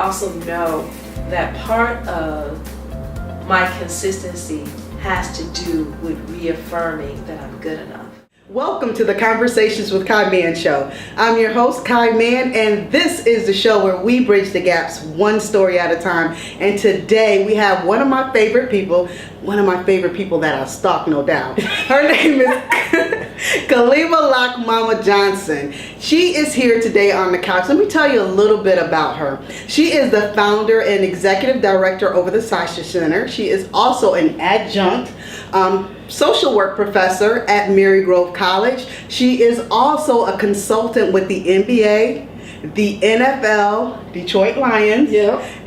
also know that part of my consistency has to do with reaffirming that I'm good enough. Welcome to the Conversations with Kai Mann show. I'm your host, Kai Mann, and this is the show where we bridge the gaps one story at a time. And today we have one of my favorite people that I stalk, no doubt. Her name is Kalimah LocMama Johnson. She is here today on the couch. Let me tell you a little bit about her. She is the founder and executive director over the Sasha Center. She is also an adjunct social work professor at Mary Grove College. She is also a consultant with the NBA, the NFL, Detroit Lions,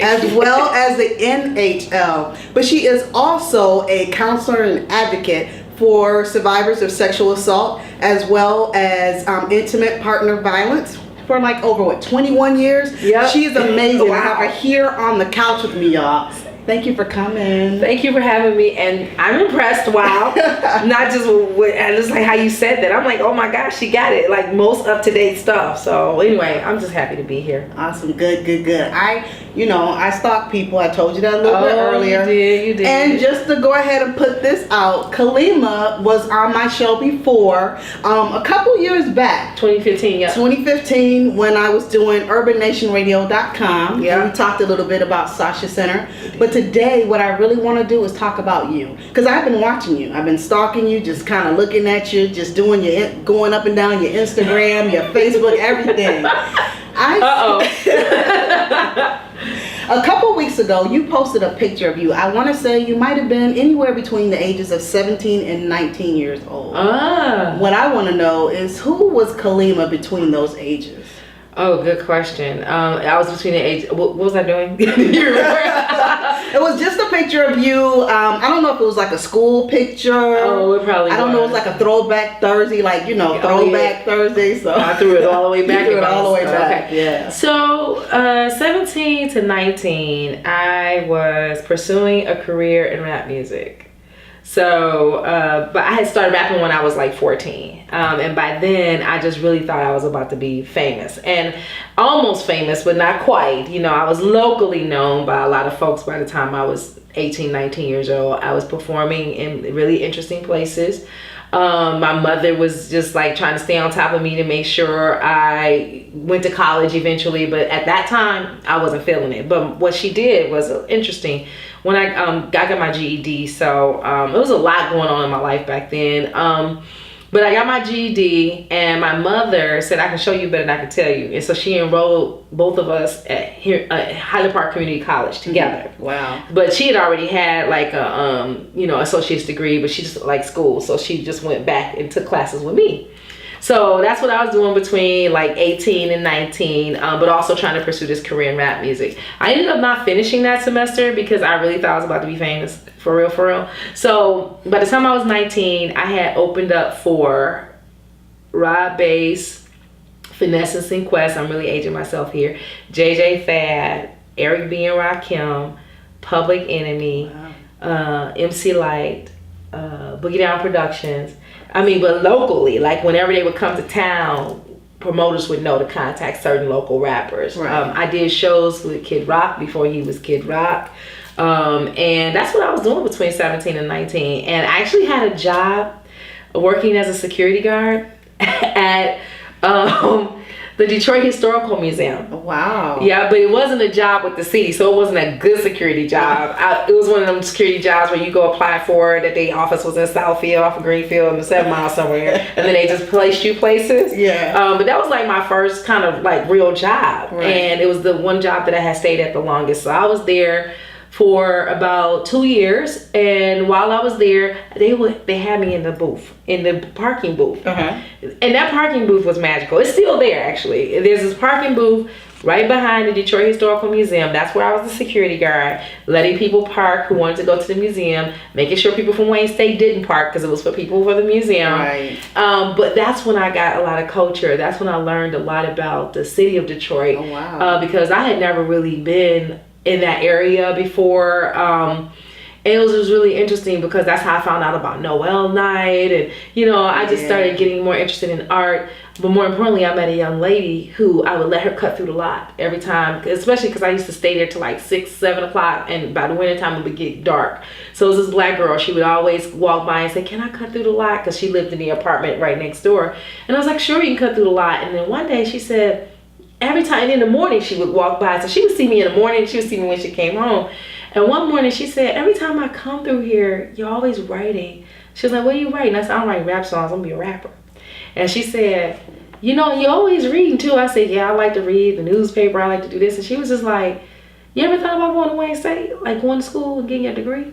as well as the NHL. But she is also a counselor and advocate for survivors of sexual assault, as well as intimate partner violence for like over 21 years. She's amazing. Wow. I have her here on the couch with me, y'all. Thank you for coming. Thank you for having me, and I'm impressed. Wow. Not just with, just like how you said that. I'm like, oh my gosh, she got it. Like most up-to-date stuff. So anyway, I'm just happy to be here. Awesome. Good. I stalk people. I told you that a little bit earlier. You did. And just to go ahead and put this out, Kalimah was on my show before, a couple years back. 2015, 2015, when I was doing urbannationradio.com. And we talked a little bit about Sasha Center. But today, what I really want to do is talk about you. Because I've been watching you. I've been stalking you, just kind of looking at you, just doing going up and down your Instagram, your Facebook, everything. A couple weeks ago, you posted a picture of you. I want to say you might have been anywhere between the ages of 17 and 19 years old. What I want to know is, who was Kalimah between those ages? Oh, good question. I was between the age. What was I doing? You remember? It was just a picture of you. I don't know if it was like a school picture. Oh, it probably was. I don't know. It was like a throwback Thursday, throwback Thursday. So I threw it all the way back. Okay. Yeah. So, 17 to 19, I was pursuing a career in rap music. So, but I had started rapping when I was like 14. And by then I just really thought I was about to be famous, and almost famous, but not quite. I was locally known by a lot of folks by the time I was 18, 19 years old. I was performing in really interesting places. My mother was just like trying to stay on top of me to make sure I went to college eventually. But at that time, I wasn't feeling it. But what she did was interesting. When I got my GED, so it was a lot going on in my life back then. But I got my GED, and my mother said, I can show you better than I can tell you. And so she enrolled both of us at Highland Park Community College together. Wow. But she had already had like a associate's degree, but she just liked school. So she just went back and took classes with me. So that's what I was doing between like 18 and 19, but also trying to pursue this career in rap music. I ended up not finishing that semester because I really thought I was about to be famous, for real. So by the time I was 19, I had opened up for Rod Bass, Finesse and Quest, I'm really aging myself here, JJ Fad, Eric B and Rakim, Public Enemy, MC Light, Boogie Down Productions. But locally, like whenever they would come to town, promoters would know to contact certain local rappers. Right. I did shows with Kid Rock before he was Kid Rock. And that's what I was doing between 17 and 19. And I actually had a job working as a security guard at the Detroit Historical Museum. Wow. Yeah, but it wasn't a job with the city, so it wasn't a good security job. It was one of them security jobs where you go apply for it, that the office was in Southfield off of Greenfield in 7 Mile somewhere, and then they just placed you places. Yeah. But that was like my first kind of like real job. Right. And it was the one job that I had stayed at the longest. So I was there for about 2 years, and while I was there, they had me in the parking booth. And that parking booth was magical. It's still there, actually. There's this parking booth right behind the Detroit Historical Museum. That's where I was the security guard, letting people park who wanted to go to the museum, making sure people from Wayne State didn't park because it was for people for the museum. Right. But that's when I got a lot of culture. That's when I learned a lot about the city of Detroit. Oh, wow. Because I had never really been in that area before. And it was just really interesting because that's how I found out about Noel Night. And, you know, I just started getting more interested in art. But more importantly, I met a young lady who I would let her cut through the lot every time, especially because I used to stay there till like 6, 7 o'clock. And by the winter time, it would get dark. So it was this black girl. She would always walk by and say, can I cut through the lot? Because she lived in the apartment right next door. And I was like, sure, you can cut through the lot. And then one day she said, every time in the morning she would walk by. So she would see me in the morning. She would see me when she came home. And one morning she said, every time I come through here, you're always writing. She was like, what are you writing? I said, I'm writing rap songs. I'm going to be a rapper. And she said, you know, you're always reading too. I said, yeah, I like to read the newspaper. I like to do this. And she was just like, you ever thought about going to Wayne State? Like going to school and getting your degree?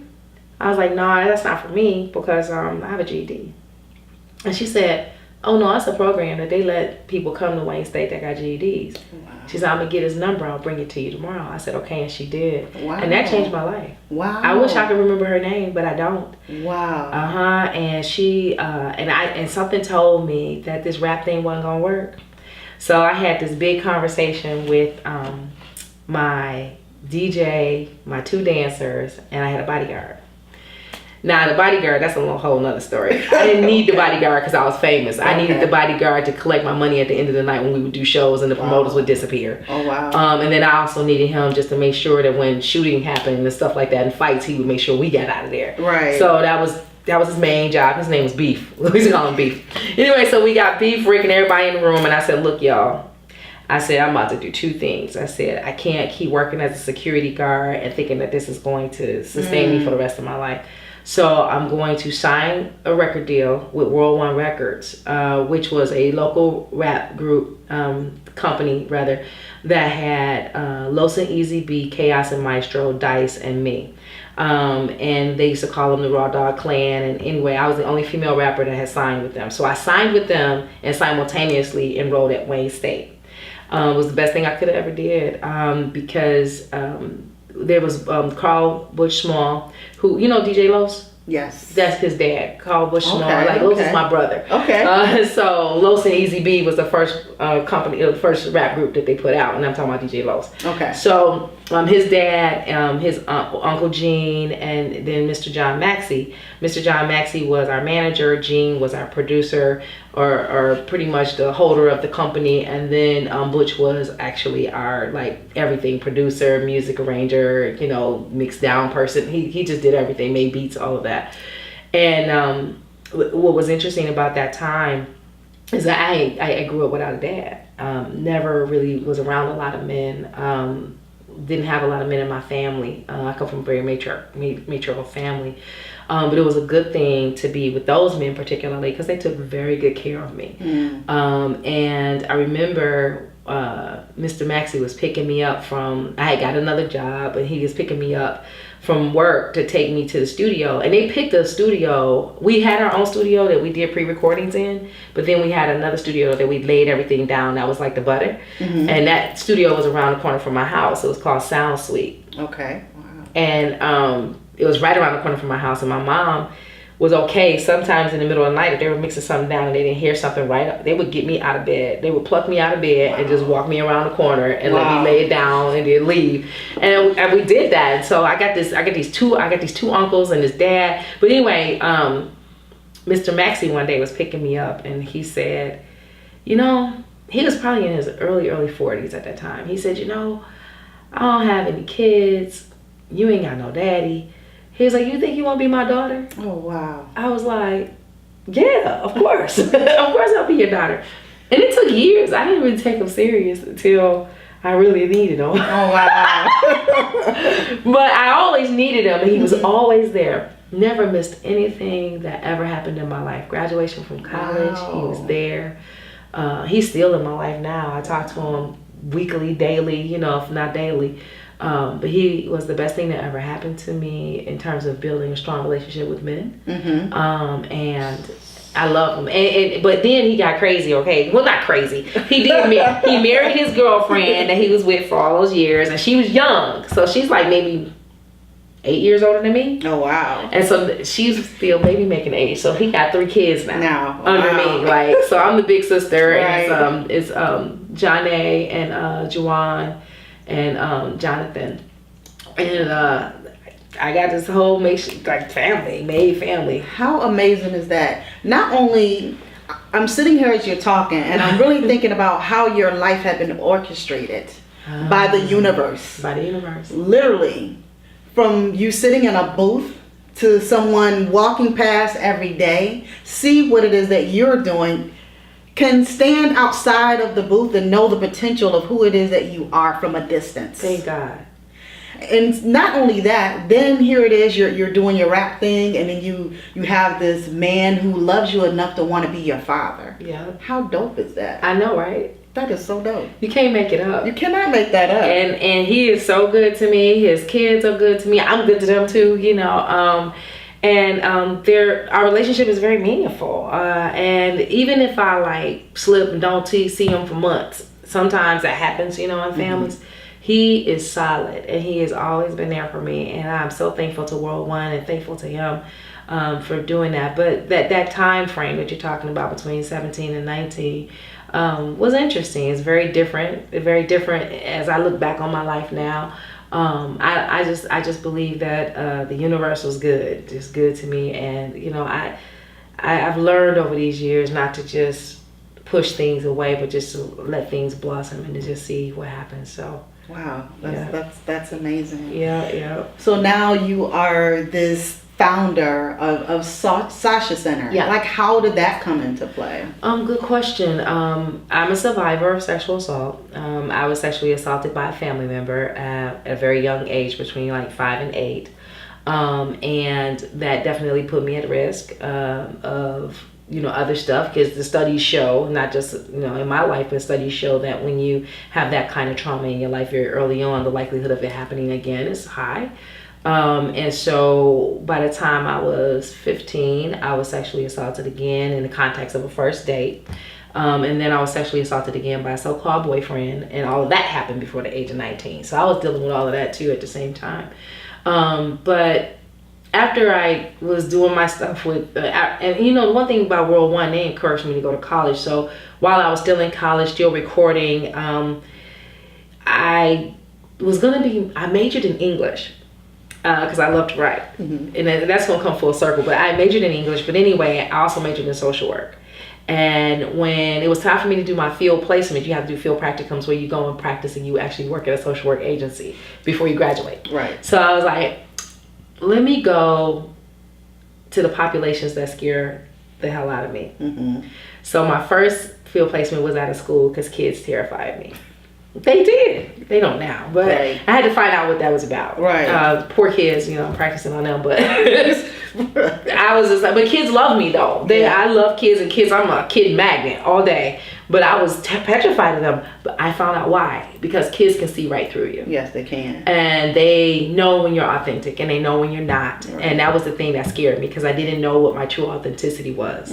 I was like, nah, that's not for me because I have a GED. And she said, oh no, that's a program that they let people come to Wayne State that got GEDs. Wow. She said, I'm gonna get his number, I'll bring it to you tomorrow. I said, okay, and she did. Wow. And that changed my life. Wow. I wish I could remember her name, but I don't. Wow. And she and something told me that this rap thing wasn't gonna work. So I had this big conversation with my DJ, my 2 dancers, and I had a bodyguard. Now, the bodyguard, that's a whole nother story. I didn't need the bodyguard because I was famous. I needed the bodyguard to collect my money at the end of the night when we would do shows and the promoters would disappear. Oh, wow. And then I also needed him just to make sure that when shooting happened and stuff like that and fights, he would make sure we got out of there. Right. So that was his main job. His name was Beef. We used to call him Beef. Anyway, so we got Beef, Rick, and everybody in the room. And I said, look, y'all. I said, I'm about to do 2 things. I said, I can't keep working as a security guard and thinking that this is going to sustain me for the rest of my life. So I'm going to sign a record deal with World One Records, which was a local rap group, company rather, that had Los and Easy B, Chaos and Maestro, Dice, and me. And they used to call them the Raw Dog Clan. And anyway, I was the only female rapper that had signed with them. So I signed with them and simultaneously enrolled at Wayne State. It was the best thing I could have ever did because there was Carl Bush Small, who, you know DJ Los? Yes. That's his dad, Carl Bush Small. Okay, like, Los is my brother. Okay. So Los and Easy B was the first company, the first rap group that they put out, and I'm talking about DJ Los. Okay. So his dad, his Uncle Gene, and then Mr. John Maxey. Mr. John Maxey was our manager. Gene was our producer, or pretty much the holder of the company, and then Butch was actually our like everything producer, music arranger, you know, mixed down person. He just did everything, made beats, all of that. And what was interesting about that time is that I grew up without a dad. Never really was around a lot of men. Didn't have a lot of men in my family. I come from a very matriarchal family. But it was a good thing to be with those men particularly because they took very good care of me. And I remember Mr. Maxey was picking me up I had got another job, and he was picking me up from work to take me to the studio. And they picked a studio. We had our own studio that we did pre-recordings in, but then we had another studio that we laid everything down. That was like the butter. And that studio was around the corner from my house. It was called Sound Suite. Okay. Wow. And it was right around the corner from my house. And my mom was okay sometimes in the middle of the night if they were mixing something down and they didn't hear something right up, they would get me out of bed. They would pluck me out of bed and just walk me around the corner and let me lay it down and then leave. And we did that. And so I got these two uncles and his dad. But anyway, Mr. Maxey one day was picking me up and he said, you know, he was probably in his early 40s at that time. He said, you know, I don't have any kids. You ain't got no daddy. He was like, you think you want to be my daughter? Oh, wow. I was like, yeah, of course. Of course I'll be your daughter. And it took years. I didn't really take him serious until I really needed him. Oh, wow. But I always needed him, and he was always there. Never missed anything that ever happened in my life. Graduation from college, he was there. He's still in my life now. I talk to him weekly, daily, you know, if not daily. But he was the best thing that ever happened to me in terms of building a strong relationship with men. And I love him. But then he got crazy, okay? Well, not crazy. He married his girlfriend that he was with for all those years, and she was young. So she's like maybe 8 years older than me. Oh, wow. And so she's still baby making age. So he got 3 kids now under me. Like, so I'm the big sister, right. And it's Johnny and Juwan and Jonathan. And I got this whole made family. How amazing is that? Not only, I'm sitting here as you're talking, and I'm really thinking about how your life had been orchestrated by the universe. By the universe. Literally, from you sitting in a booth to someone walking past every day, see what it is that you're doing, can stand outside of the booth and know the potential of who it is that you are from a distance. Thank God. And not only that, then here it is, you're doing your rap thing, and then you have this man who loves you enough to want to be your father. Yeah. How dope is that? I know, right? That is so dope. You can't make it up. You cannot make that up. And he is so good to me. His kids are good to me. I'm good to them too, you know. Our relationship is very meaningful. And even if I like slip and don't see him for months, sometimes that happens, you know, in families. He is solid, and he has always been there for me, and I'm so thankful to World One and thankful to him for doing that. But that time frame that you're talking about between 17 and 19 was interesting. It's very different as I look back on my life now. I just believe that the universe was good, just good to me, and you know I've learned over these years not to just push things away, but just to let things blossom and to just see what happens. So. Wow, that's amazing. Yeah. So now you are this founder of Sasha Center. Yeah. Like, how did that come into play? Good question. I'm a survivor of sexual assault. I was sexually assaulted by a family member at a very young age, between like 5 and 8. And that definitely put me at risk of other stuff, because the studies show, not just in my life, but studies show that when you have that kind of trauma in your life very early on, the likelihood of it happening again is high. And so by the time I was 15, I was sexually assaulted again in the context of a first date. And then I was sexually assaulted again by a so-called boyfriend, and all of that happened before the age of 19. So I was dealing with all of that too at the same time. But after I was doing my stuff with, and the one thing about World One, they encouraged me to go to college. So while I was still in college, still recording, I majored in English because I love to write. And that's going to come full circle. But I majored in English. But anyway, I also majored in social work. And when it was time for me to do my field placement, you have to do field practicums where you go and practice and you actually work at a social work agency before you graduate. Right. So I was like, let me go to the populations that scare the hell out of me. So my first field placement was at a school because kids terrified me. They did. They don't now, but right. I had to find out what that was about. Right. Poor kids, I'm practicing on them, but I was just like, but kids love me though. I love kids, and kids, I'm a kid magnet all day. But I was petrified of them. But I found out why. Because kids can see right through you. Yes, they can. And they know when you're authentic, and they know when you're not. Right. And that was the thing that scared me, because I didn't know what my true authenticity was.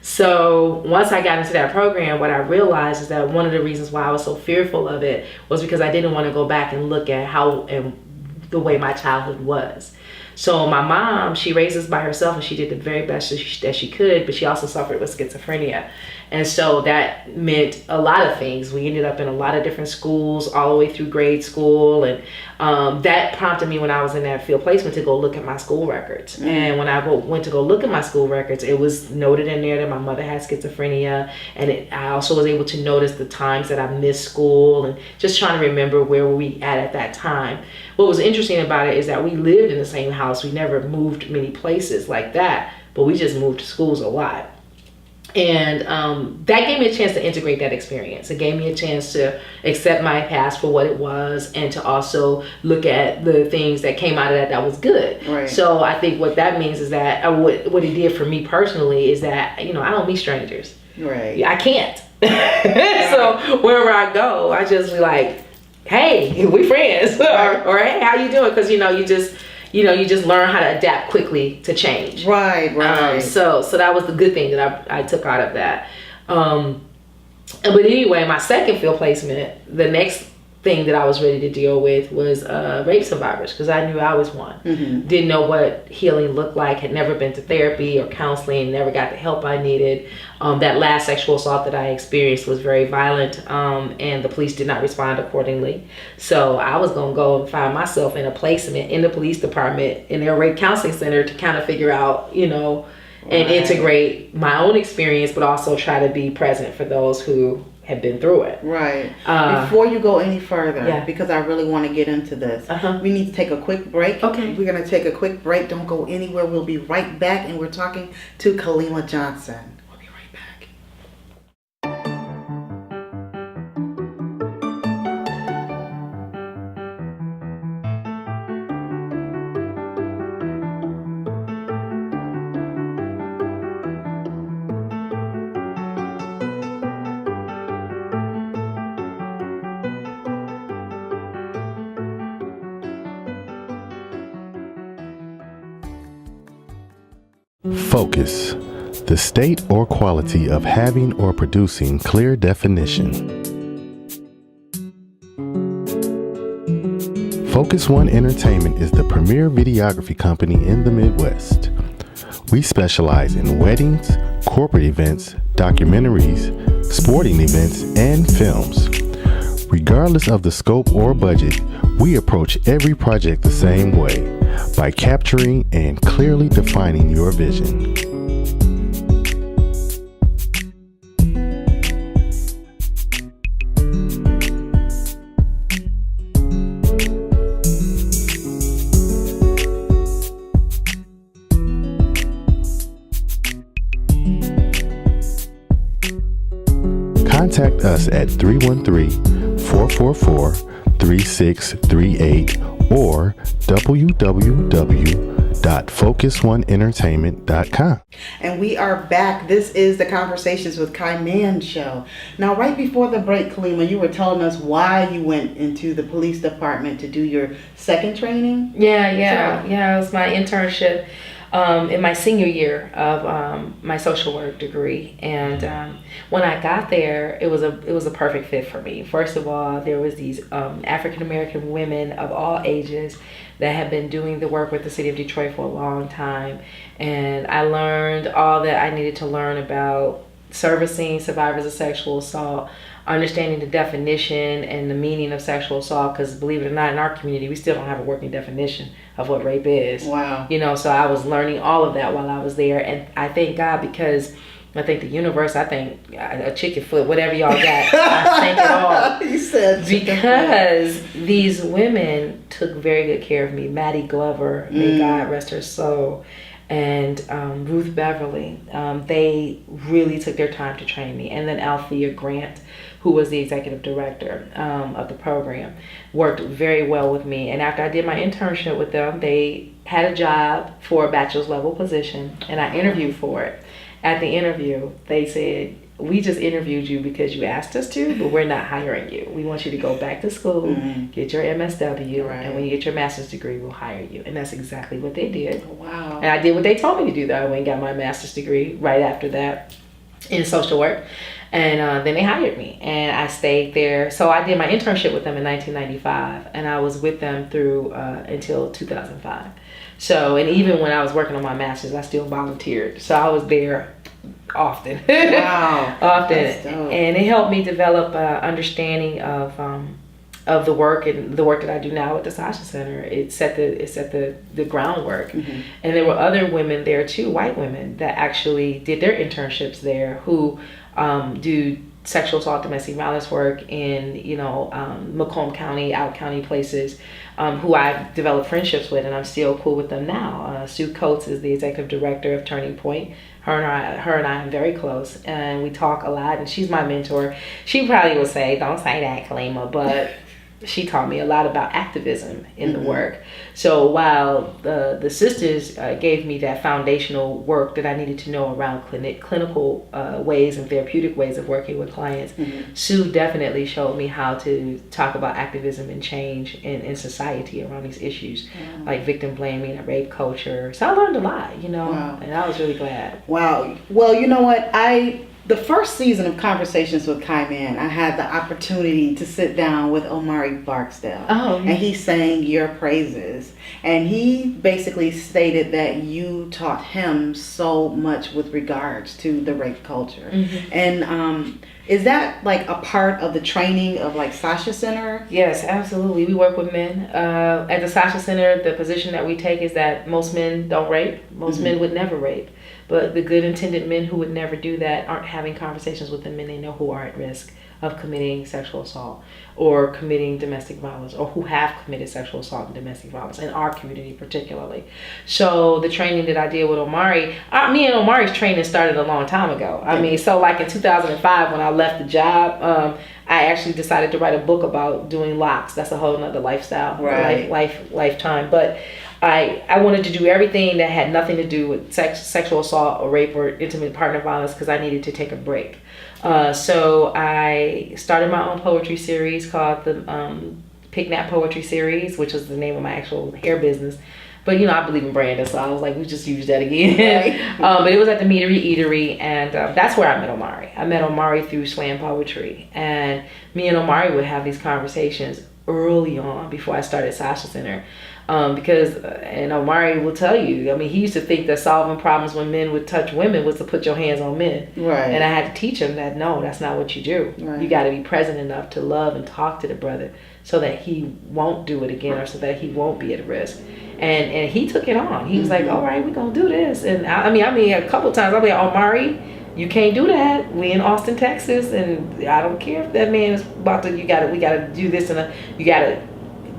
So once I got into that program, what I realized is that one of the reasons why I was so fearful of it was because I didn't want to go back and look at how and the way my childhood was. So my mom, she raised us by herself, and she did the very best that she could, but she also suffered with schizophrenia. And so that meant a lot of things. We ended up in a lot of different schools all the way through grade school. And that prompted me, when I was in that field placement, to go look at my school records. And when I went to go look at my school records, it was noted in there that my mother had schizophrenia. And I also was able to notice the times that I missed school, and just trying to remember where we at that time. What was interesting about it is that we lived in the same house. We never moved many places like that, but we just moved to schools a lot. And that gave me a chance to integrate that experience. It gave me a chance to accept my past for what it was, and to also look at the things that came out of that was good. Right. So I think what that means is that what it did for me personally is that, I don't meet strangers. Right. I can't. So wherever I go, I just be like, hey, we friends. or hey, how you doing? Because, you just learn how to adapt quickly to change. Right. So that was the good thing that I took out of that. But anyway, my second field placement, the next thing that I was ready to deal with was rape survivors, because I knew I was one. Didn't know what healing looked like, had never been to therapy or counseling, never got the help I needed. That last sexual assault that I experienced was very violent, and the police did not respond accordingly. So I was going to go and find myself in a placement in the police department in their rape counseling center to kind of figure out, and integrate my own experience, but also try to be present for those who have been through it. Right. Before you go any further, because I really want to get into this, we need to take a quick break. Okay. We're going to take a quick break. Don't go anywhere. We'll be right back, and we're talking to Kalimah Johnson. We'll be right back. Focus, the state or quality of having or producing clear definition. Focus One Entertainment is the premier videography company in the Midwest. We specialize in weddings, corporate events, documentaries, sporting events, and films. Regardless of the scope or budget, we approach every project the same way, by capturing and clearly defining your vision. Contact us at 313-444-3638 or www.focusoneEntertainment.com. And we are back. This is the Conversations with Kai Mann show. Now, right before the break, Kalimah, you were telling us why you went into the police department to do your second training. Yeah. It was my internship in my senior year of my social work degree, and when I got there, it was a perfect fit for me. First of all, there was these African American women of all ages that had been doing the work with the city of Detroit for a long time, and I learned all that I needed to learn about servicing survivors of sexual assault, understanding the definition and the meaning of sexual assault, because believe it or not, in our community, we still don't have a working definition of what rape is. Wow. So I was learning all of that while I was there, and I thank God, because I think the universe, I think a chicken foot, whatever y'all got, I thank it all. You said because these women took very good care of me. Maddie Glover, may God rest her soul, and Ruth Beverly, they really took their time to train me. And then Althea Grant, who was the executive director of the program, worked very well with me. And after I did my internship with them, they had a job for a bachelor's level position, and I interviewed for it. At the interview, they said, "We just interviewed you because you asked us to, but we're not hiring you. We want you to go back to school, get your MSW, and when you get your master's degree, we'll hire you." And that's exactly what they did. Wow. And I did what they told me to do, though. I went and got my master's degree right after that in social work. And then they hired me, and I stayed there. So I did my internship with them in 1995, and I was with them through until 2005. So, and even when I was working on my master's, I still volunteered. So I was there often. Wow. Often. That's dope. And it helped me develop understanding of the work, and the work that I do now at the Sasha Center. It set the groundwork. And there were other women there too, white women, that actually did their internships there, who do sexual assault, domestic violence work in Macomb County, out county places, who I've developed friendships with, and I'm still cool with them now. Sue Coates is the executive director of Turning Point. Her and I am very close, and we talk a lot, and she's my mentor. She probably would say, "Don't say that, Kalimah," but she taught me a lot about activism in the work. So while the sisters gave me that foundational work that I needed to know around clinical ways and therapeutic ways of working with clients, Sue definitely showed me how to talk about activism and change in society around these issues, like victim blaming and rape culture. So I learned a lot, Wow. and I was really glad. Wow. Well, you know what? The first season of Conversations with Kai Mann, I had the opportunity to sit down with Omari Barksdale. Oh, yeah. And he sang your praises. And he basically stated that you taught him so much with regards to the rape culture. Mm-hmm. And is that like a part of the training of like Sasha Center? Yes, absolutely. We work with men. At the Sasha Center, the position that we take is that most men don't rape. Most men would never rape. But the good intended men who would never do that aren't having conversations with the men they know who are at risk of committing sexual assault or committing domestic violence, or who have committed sexual assault and domestic violence in our community particularly. So the training that I did with Omari, me and Omari's training started a long time ago. I mean, so like in 2005 when I left the job, I actually decided to write a book about doing locks. That's a whole nother lifestyle, right. lifetime. But I wanted to do everything that had nothing to do with sexual assault or rape or intimate partner violence because I needed to take a break. So I started my own poetry series called the Pick Nap Poetry Series, which was the name of my actual hair business. But, I believe in branding, so I was like, we just use that again. Right. But it was at the Meadery Eatery, and that's where I met Omari. I met Omari through slam poetry. And me and Omari would have these conversations early on before I started Sasha Center. And Omari will tell you, he used to think that solving problems when men would touch women was to put your hands on men. Right. And I had to teach him that, no, that's not what you do. Right. You got to be present enough to love and talk to the brother so that he won't do it again or so that he won't be at risk. And he took it on. He was like, all right, we're going to do this. And I mean, a couple of times I'll be like, Omari, you can't do that. We in Austin, Texas, and I don't care if that man is about to, we got to do this, and you got to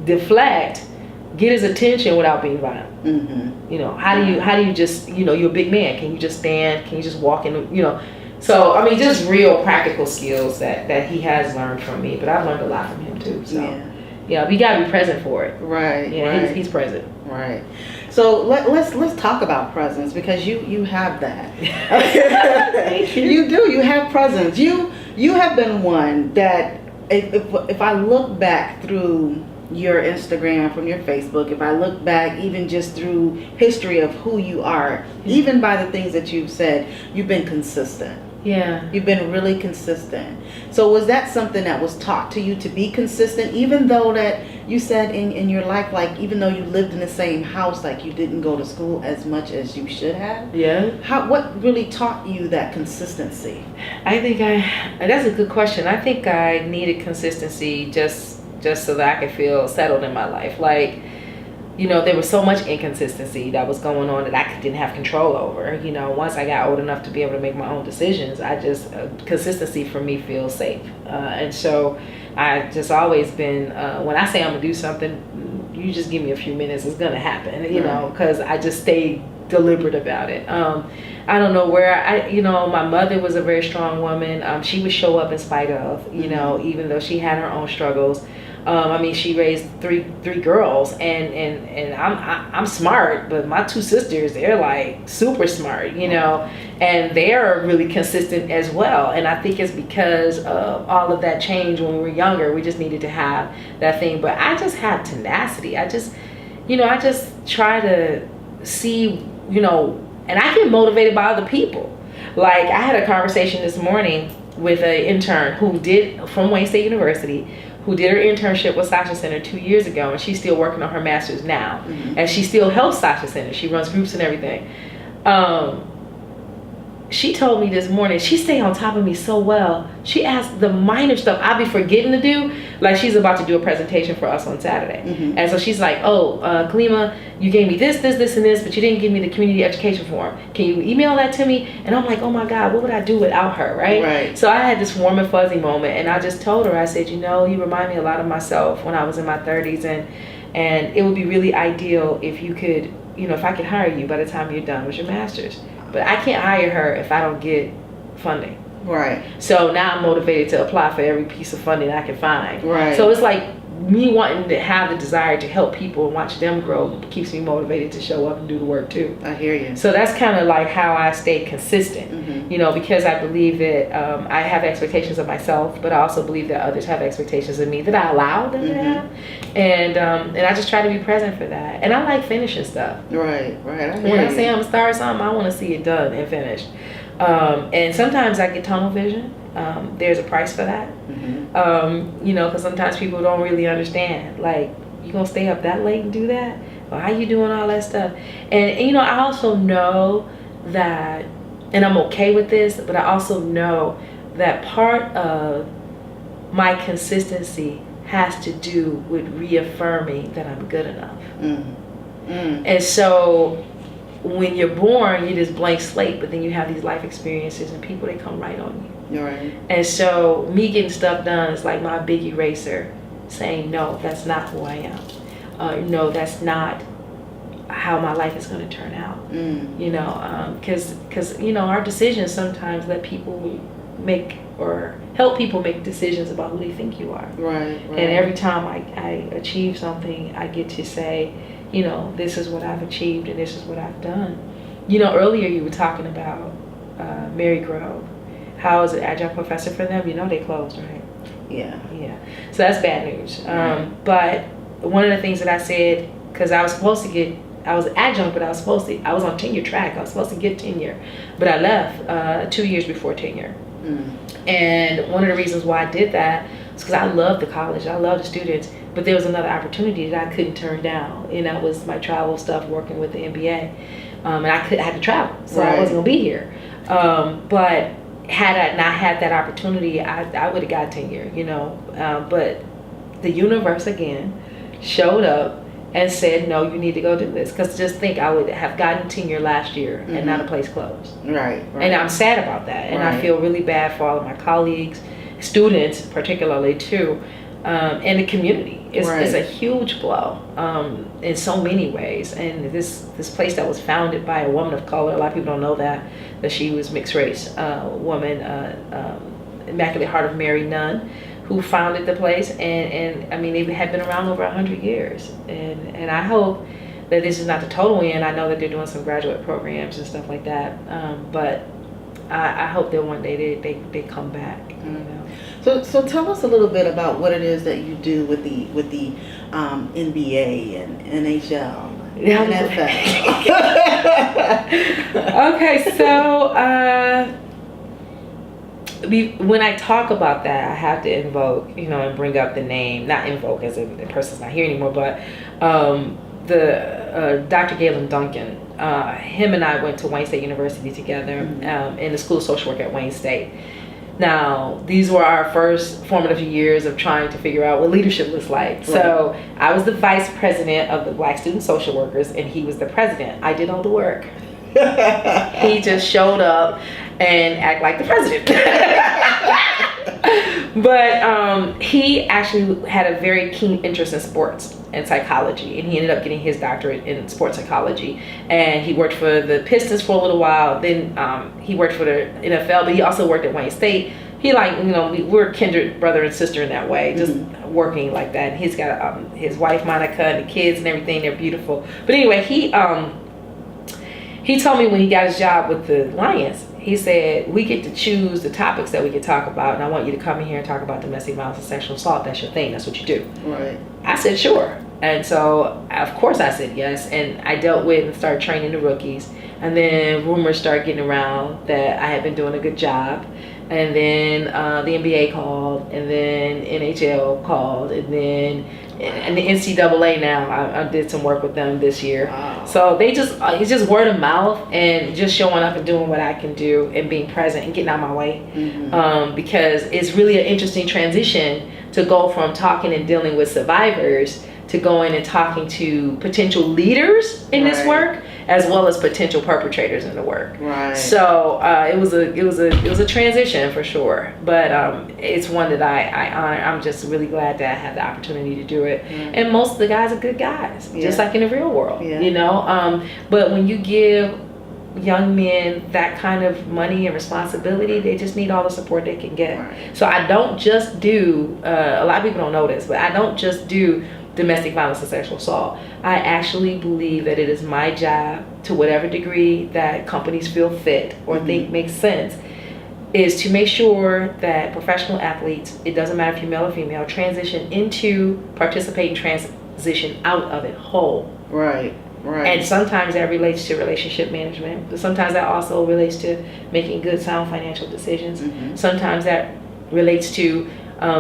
deflect, get his attention without being violent. Mm-hmm. How do you just, you're a big man. Can you just stand? Can you just walk in, So, just real practical skills that he has learned from me, but I've learned a lot from him too. So, we got to be present for it. Right. Yeah, right. He's present. Right. So let's talk about presence, because you have that. Thank you. You do. You have presence. You have been one that if I look back through your Instagram, from your Facebook, if I look back even just through history of who you are, even by the things that you've said, you've been consistent. Yeah. You've been really consistent. So was that something that was taught to you, to be consistent, even though that you said in your life, like even though you lived in the same house, like you didn't go to school as much as you should have? Yeah. What really taught you that consistency? That's a good question. I think I needed consistency just so that I could feel settled in my life. Like, there was so much inconsistency that was going on that I didn't have control over. Once I got old enough to be able to make my own decisions, consistency for me feels safe. And so I just always been, when I say I'm gonna do something, you just give me a few minutes, it's gonna happen, because I just stay deliberate about it. I don't know where my mother was a very strong woman. She would show up in spite of, even though she had her own struggles. She raised three girls, and I'm smart, but my two sisters, they're like super smart, and they're really consistent as well. And I think it's because of all of that change when we were younger. We just needed to have that thing. But I just have tenacity. I just try to see, and I get motivated by other people. Like, I had a conversation this morning with an intern from Wayne State University, who did her internship with Sasha Center 2 years ago, and she's still working on her master's now. Mm-hmm. And she still helps Sasha Center. She runs groups and everything. She told me this morning, she stayed on top of me so well. She asked the minor stuff I be forgetting to do. Like, she's about to do a presentation for us on Saturday. Mm-hmm. And so she's like, Kalimah, you gave me this, and this, but you didn't give me the community education form. Can you email that to me? And I'm like, oh my God, what would I do without her, right? Right. So I had this warm and fuzzy moment, and I just told her, I said, you remind me a lot of myself when I was in my 30s, and it would be really ideal if you could, if I could hire you by the time you're done with your master's. But I can't hire her if I don't get funding. Right. So now I'm motivated to apply for every piece of funding I can find. Right. So it's like me wanting to have the desire to help people and watch them grow keeps me motivated to show up and do the work too. I hear you. So that's kind of like how I stay consistent, because I believe that I have expectations of myself, but I also believe that others have expectations of me that I allow them to have. And I just try to be present for that. And I like finishing stuff. Right. I hear When I you. say I'm gonna start something, I want to see it done and finished. And sometimes I get tunnel vision. There's a price for that. You know, because sometimes people don't really understand. Like, you gonna stay up that late and do that? Well, how you doing all that stuff? And you know, I also know that, and I'm okay with this, but I also know that part of my consistency has to do with reaffirming that I'm good enough. And so when you're born, you're this blank slate, but then you have these life experiences and people, they come right on you. Right. And so me getting stuff done is like my big eraser saying, no, that's not who I am. No, that's not how my life is going to turn out. You know, because you know, our decisions sometimes let people make or help people make decisions about who they think you are. Right. And every time I achieve something, I get to say, you know, this is what I've achieved and this is what I've done. You know, earlier you were talking about Mary Grove. How is it adjunct professor for them? You know, they closed, right? Yeah. So that's bad news. But one of the things that I said, because I was adjunct, but I was on tenure track. I was supposed to get tenure, but I left 2 years before tenure. And one of the reasons why I did that is because I love the college. I love the students, but there was another opportunity that I couldn't turn down, and that was my travel stuff, working with the NBA. And I had to travel, so I wasn't gonna be here. But had I not had that opportunity, I would have got tenure, you know. But the universe again showed up and said, no, you need to go do this. Because just think, I would have gotten tenure last year and now the place closed. Right. And I'm sad about that. And I feel really bad for all of my colleagues, students particularly too, and the community. It's a huge blow in so many ways. And this place that was founded by a woman of color, a lot of people don't know that she was mixed race woman, Immaculate Heart of Mary Nunn, who founded the place, and I mean, they had been around over 100 years, and I hope that this is not the total end. I know that they're doing some graduate programs and stuff like that, but I hope that one day they come back. You know? So tell us a little bit about what it is that you do with the NBA and NHL. Okay, so when I talk about that, I have to invoke, you know, and bring up the name, not invoke as if the person's not here anymore, but the Dr. Galen Duncan. Him and I went to Wayne State University together in the School of Social Work at Wayne State. Now, these were our first formative years of trying to figure out what leadership looks like. Right. So I was the vice president of the Black Student Social Workers, and he was the president. I did all the work. He just showed up and act like the president. But he actually had a very keen interest in sports and psychology, and he ended up getting his doctorate in sports psychology. And he worked for the Pistons for a little while. Then he worked for the NFL, but he also worked at Wayne State. He, like, you know, we're kindred brother and sister in that way, just working like that. And he's got his wife Monica and the kids and everything. They're beautiful. But anyway, he told me when he got his job with the Lions, he said, we get to choose the topics that we can talk about, and I want you to come in here and talk about domestic violence and sexual assault. That's your thing. That's what you do. Right. I said, sure. And so, of course, I said yes. And I dealt with and started training the rookies. And then rumors started getting around that I had been doing a good job. And then the NBA called, and then NHL called, and then and the NCAA now. I did some work with them this year. Wow. So it's just word of mouth and just showing up and doing what I can do and being present and getting out of my way. Because it's really an interesting transition to go from talking and dealing with survivors to going and talking to potential leaders in this work, as well as potential perpetrators in the work. Right. So it was a transition for sure, but it's one that I honor. I'm just really glad that I had the opportunity to do it. And most of the guys are good guys, just like in the real world, you know. But when you give young men that kind of money and responsibility, they just need all the support they can get. Right. So I don't just do. A lot of people don't know this, but I don't just do domestic violence and sexual assault. I actually believe that it is my job, to whatever degree that companies feel fit or think makes sense, is to make sure that professional athletes, it doesn't matter if you're male or female, transition into participating, transition out of it whole. Right. Right. And sometimes that relates to relationship management, but sometimes that also relates to making good, sound financial decisions. Mm-hmm. Sometimes that relates to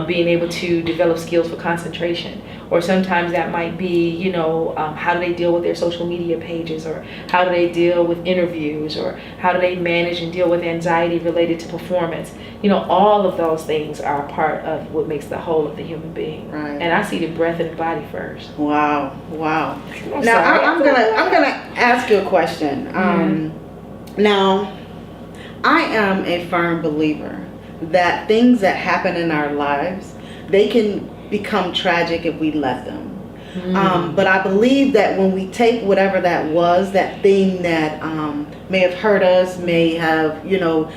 being able to develop skills for concentration, or sometimes that might be, you know, how do they deal with their social media pages, or how do they deal with interviews, or how do they manage and deal with anxiety related to performance. You know, all of those things are a part of what makes the whole of the human being. Right. And I see the breath in the body first. Wow. I'm Now sorry. I'm gonna ask you a question. Now, I am a firm believer that things that happen in our lives, they can become tragic if we let them. But I believe that when we take whatever that was, that thing that may have hurt us, may have, you know,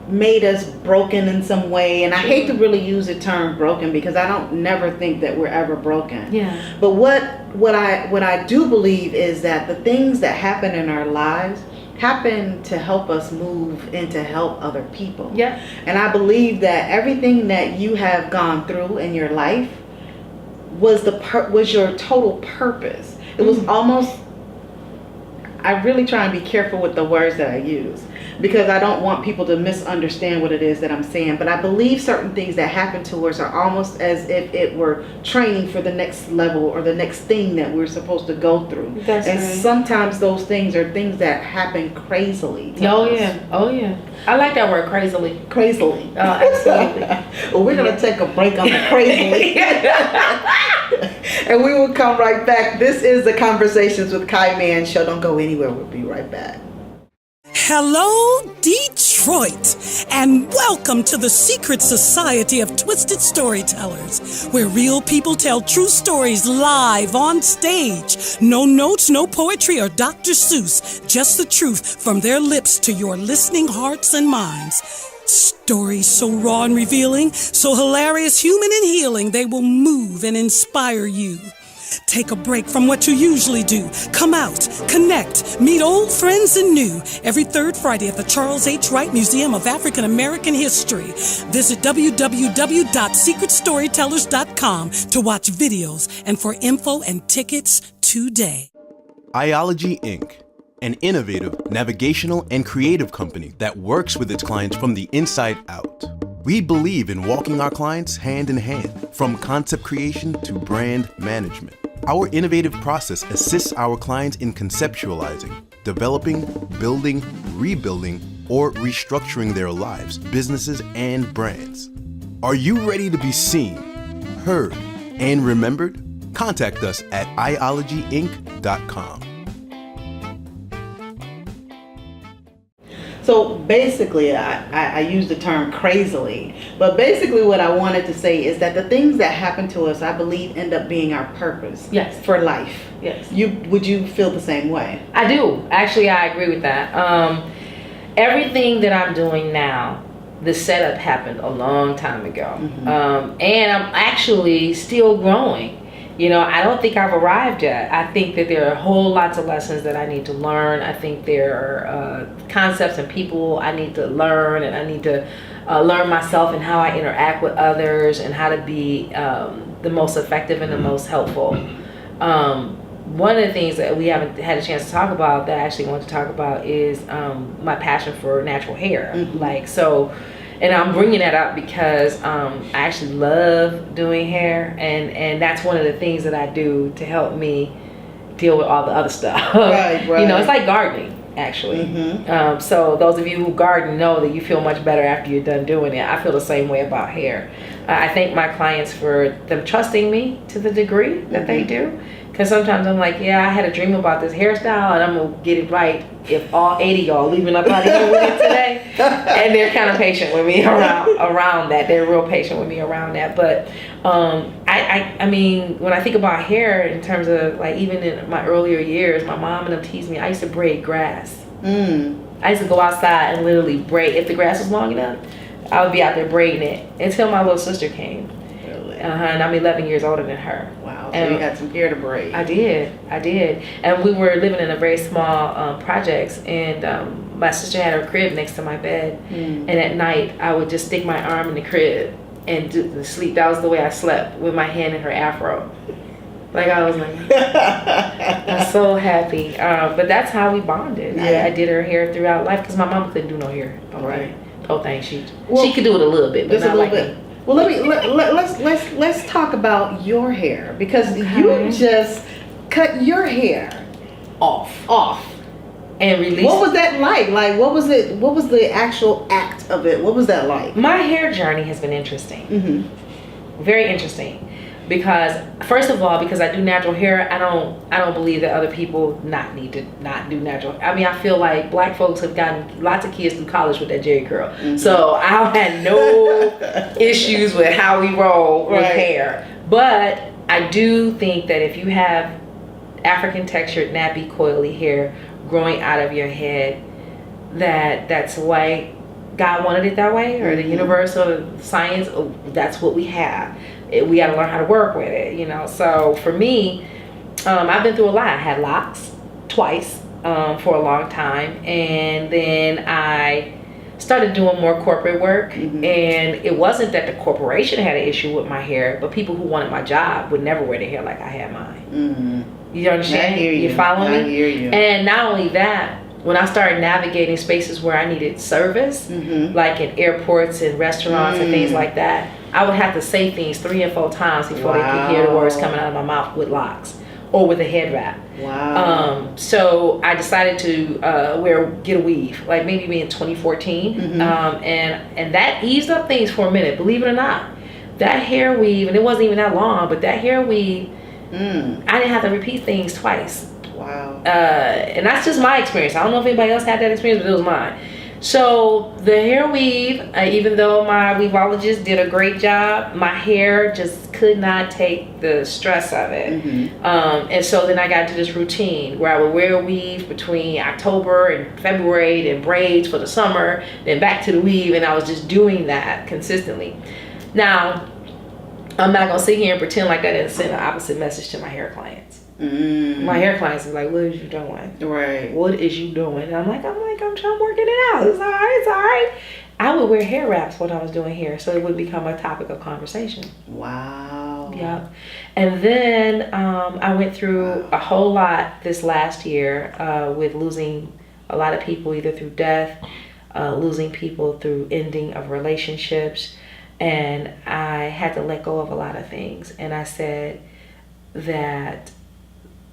made us broken in some way, and I hate to really use the term broken because I don't never think that we're ever broken. Yeah. But what I do believe is that the things that happen in our lives happen to help us move and to help other people. Yeah. And I believe that everything that you have gone through in your life was your total purpose. It was almost, I really try and be careful with the words that I use, because I don't want people to misunderstand what it is that I'm saying. But I believe certain things that happen to us are almost as if it were training for the next level or the next thing that we're supposed to go through. That's and right. Sometimes those things are things that happen crazily to Oh us. yeah. Oh yeah. I like that word, crazily. Crazily. Oh, absolutely. Well, we're going to take a break on the crazily. And we will come right back. This is the Conversations with Kai Mann show. Don't go anywhere. We'll be right back. Hello, Detroit, and welcome to the secret society of twisted storytellers, where real people tell true stories live on stage. No notes, no poetry or Dr. Seuss, just the truth from their lips to your listening hearts and minds. Stories so raw and revealing, so hilarious, human and healing, they will move and inspire you. Take a break from what you usually do. Come out, connect, meet old friends and new. Every third Friday at the Charles H. Wright Museum of African American History. Visit www.secretstorytellers.com to watch videos and for info and tickets today. Iology Inc., an innovative, navigational, and creative company that works with its clients from the inside out. We believe in walking our clients hand in hand, from concept creation to brand management. Our innovative process assists our clients in conceptualizing, developing, building, rebuilding, or restructuring their lives, businesses, and brands. Are you ready to be seen, heard, and remembered? Contact us at iologyinc.com. So basically, I use the term crazily, but basically what I wanted to say is that the things that happen to us, I believe, end up being our purpose. Yes. For life. Yes. Would you feel the same way? I do. Actually, I agree with that. Everything that I'm doing now, the setup happened a long time ago. And I'm actually still growing. You know, I don't think I've arrived yet. I think that there are whole lots of lessons that I need to learn. I think there are concepts and people I need to learn, and I need to learn myself and how I interact with others and how to be the most effective and the most helpful. One of the things that we haven't had a chance to talk about that I actually want to talk about is my passion for natural hair. And I'm bringing that up because I actually love doing hair, and that's one of the things that I do to help me deal with all the other stuff. Right. You know, it's like gardening, actually. So those of you who garden know that you feel much better after you're done doing it. I feel the same way about hair. I thank my clients for them trusting me to the degree that they do. Because sometimes I'm like, yeah, I had a dream about this hairstyle, and I'm going to get it right if all 80 of y'all leaving up out of here with it today. And they're kind of patient with me around that. They're real patient with me around that. But I mean, when I think about hair in terms of, like, even in my earlier years, my mom and them teased me. I used to braid grass. I used to go outside and literally braid. If the grass was long enough, I would be out there braiding it until my little sister came. And I'm 11 years older than her. Wow, so and you had some hair to braid. I did. And we were living in a very small projects, and my sister had her crib next to my bed. And at night, I would just stick my arm in the crib and sleep. That was the way I slept, with my hand in her afro. Like I was like, I'm so happy. But that's how we bonded. Yeah. I did her hair throughout life because my mom couldn't do no hair. Right. Whole thing. She Well, could do it a little bit, but Just a not little like bit. me. Well, let's talk about your hair, because Okay. you just cut your hair off. And release. What was that like? Like, what was it? What was the actual act of it? What was that like? My hair journey has been interesting. Mm-hmm. Very interesting. Because first of all, because I do natural hair, I don't believe that other people need to not do natural. I mean, I feel like black folks have gotten lots of kids through college with that Jerry curl. Mm-hmm. So I had no issues with how we roll with hair. But I do think that if you have African textured, nappy, coily hair growing out of your head, that's why God wanted it that way, or the universe or science, that's what we have. We got to learn how to work with it, you know. So for me, I've been through a lot. I had locks twice for a long time, and then I started doing more corporate work. And it wasn't that the corporation had an issue with my hair, but people who wanted my job would never wear their hair like I had mine. You understand? I hear you. You follow me? I hear you. And not only that, when I started navigating spaces where I needed service, like in airports and restaurants and things like that, I would have to say things 3 and 4 times before they could hear the words coming out of my mouth with locks or with a head wrap. Wow. So I decided to get a weave, like maybe in 2014, and that eased up things for a minute. Believe it or not, that hair weave, and it wasn't even that long, but that hair weave, I didn't have to repeat things twice. Wow. And that's just my experience. I don't know if anybody else had that experience, but it was mine. So the hair weave, even though my weavologist did a great job, my hair just could not take the stress of it. And so then I got into this routine where I would wear a weave between October and February, then braids for the summer, then back to the weave, and I was just doing that consistently. Now, I'm not gonna sit here and pretend like that didn't send an opposite message to my hair clients. My hair clients are like, "What is you doing? Right. What is you doing?" And I'm trying working it out. It's all right. I would wear hair wraps when I was doing hair, so it would become a topic of conversation. Wow. Yeah. And then I went through a whole lot this last year with losing a lot of people either through death, losing people through ending of relationships, and I had to let go of a lot of things. And I said that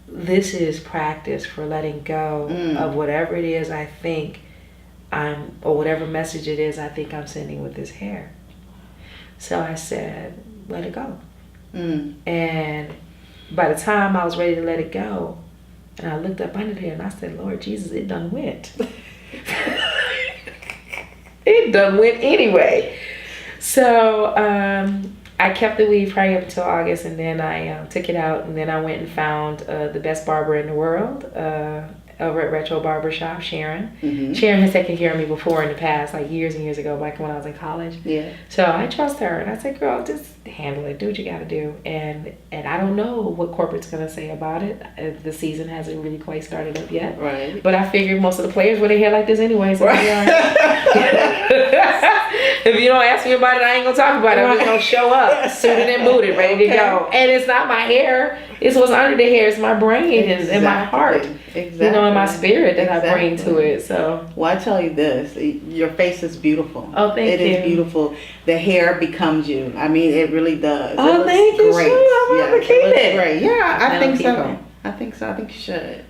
this is practice for letting go of whatever it is I think or whatever message it is I think I'm sending with this hair. So I said, let it go. And by the time I was ready to let it go, and I looked up under there and I said, Lord Jesus, it done went. It done went anyway. So I kept the weave probably up until August, and then I took it out, and then I went and found the best barber in the world over at Retro Barbershop, Sharon. Sharon has taken care of me before in the past, like years and years ago, back when I was in college. Yeah. So I trust her, and I said, girl, just handle it. Do what you got to do. And I don't know what corporate's going to say about it. The season hasn't really quite started up yet. Right. But I figured most of the players wear their hair like this anyway, so if you don't ask me about it, I ain't gonna talk about it. I'm just gonna show up, suited and booted, ready to go. And it's not my hair; it's what's under the hair. It's my brain and my heart, you know, and my spirit that I bring to it. So, well, I tell you this: your face is beautiful. Oh, thank you. It is beautiful. The hair becomes you. I mean, it really does. Oh, thank you. Great. I'm advocating. Great. Yeah, I think so. People. I think so. I think you should.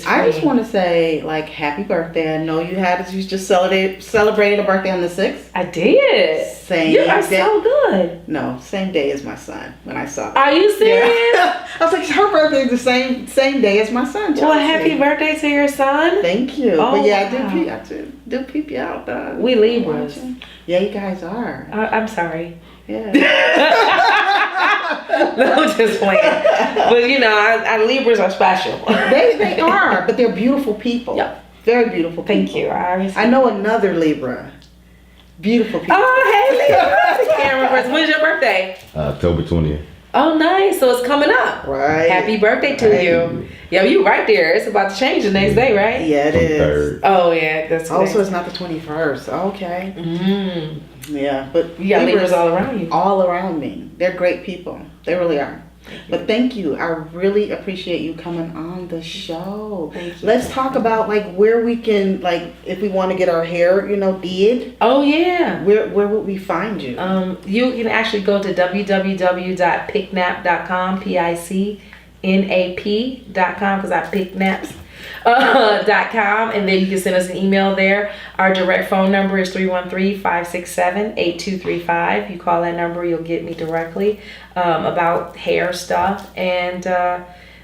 I just want to say, like, happy birthday. I know you just celebrated a birthday on the 6th. I did. You are so good. No, same day as my son when I saw it. Are you serious? Yeah. I was like, her birthday is the same day as my son, Chelsea. Well, happy birthday to your son. Thank you. Oh, but yeah, wow. I do peep you out, dog. We Libras. Yeah, you guys are. I'm sorry. Yeah. No, just playing. But you know, our Libras are special. They are, but they're beautiful people. Yep. Very beautiful people. Thank you. I know another Libra. Beautiful people. Oh, hey, Libra. Cameron, when's your birthday? October 20th. Oh, nice. So it's coming up. Right. Happy birthday to you. Yeah, you right there. It's about to change the next day, right? Yeah, it is. Oh, yeah. That's also, it's not the 21st. Okay. Yeah, but you got Libras all around you. All around me. They're great people. They really are. But thank you. I really appreciate you coming on the show. Thank you. Let's talk about like where we can, like, if we want to get our hair, did. Oh yeah. Where would we find you? You can actually go to www.picnap.com, PICNAP.com, because I pick naps. .com, and then you can send us an email there. Our direct phone number is 313-567-8235. You call that number, you'll get me directly about hair stuff. And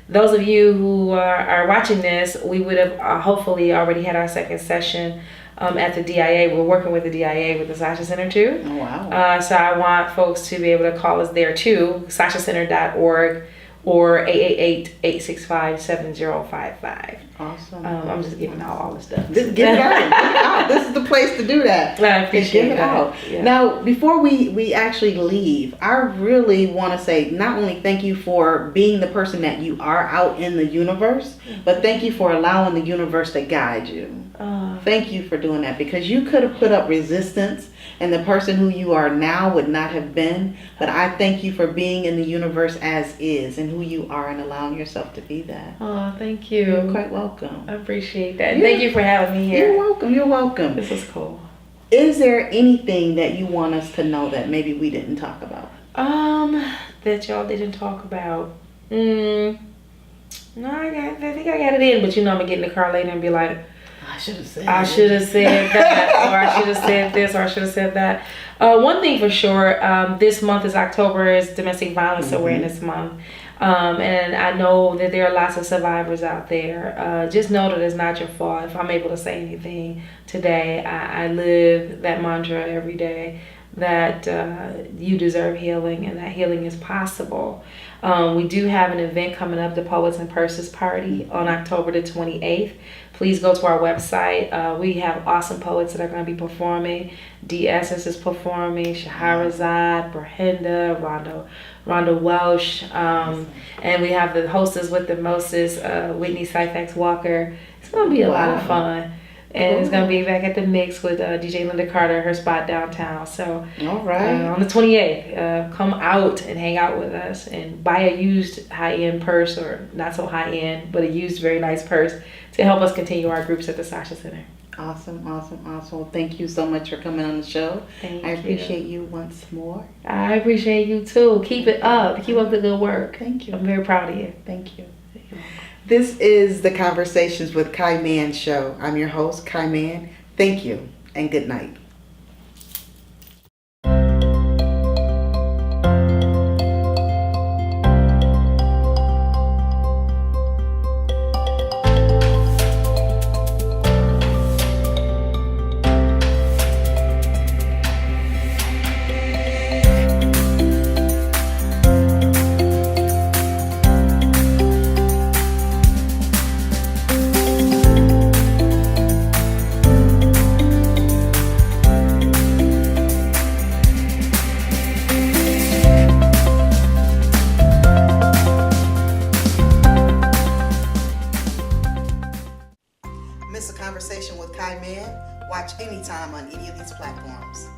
those of you who are watching this, we would have hopefully already had our second session at the DIA. We're working with the DIA with the Sasha Center too. Oh, wow. So I want folks to be able to call us there too, sashacenter.org or 888-865-7055. Awesome. I'm just giving out all the stuff. Get it out. Get it out. This is the place to do that. I appreciate Get it that. out. Yeah. Now, before we actually leave, I really want to say not only thank you for being the person that you are out in the universe, but thank you for allowing the universe to guide you. Thank you for doing that, because you could have put up resistance and the person who you are now would not have been. But I thank you for being in the universe as is and who you are and allowing yourself to be that. Oh, thank you. You're quite welcome. I appreciate that. Thank you for having me here. You're welcome. You're welcome. This is cool. Is there anything that you want us to know that maybe we didn't talk about? That y'all didn't talk about. No, I think I got it in, but I'm gonna get in the car later and be like, I should have said I should have said that, or I should have said this, or I should have said that. One thing for sure, this month is October, is Domestic Violence Awareness Month. And I know that there are lots of survivors out there. Just know that it's not your fault. If I'm able to say anything today, I live that mantra every day, that you deserve healing and that healing is possible. We do have an event coming up, the Poets and Purses Party, on October the 28th. Please go to our website. We have awesome poets that are going to be performing. D. Essence is performing, Shahrazad, Brahenda, Rhonda Welsh, and we have the hostess with the mostest, Whitney Syphax Walker. It's going to be a lot of fun. And it's going to be back at the Mix with DJ Linda Carter, her spot downtown. So all right. On the 28th, come out and hang out with us and buy a used high-end purse, or not so high-end, but a used very nice purse to help us continue our groups at the Sasha Center. Awesome. Thank you so much for coming on the show. Thank I you. appreciate you once more. I appreciate you too. Keep it up. Keep up the good work. Thank you. I'm very proud of you. Thank you. This is the Conversations with Kai Mann show. I'm your host, Kai Mann. Thank you and good night. Miss a Conversation with Kai Mann? Watch anytime on any of these platforms.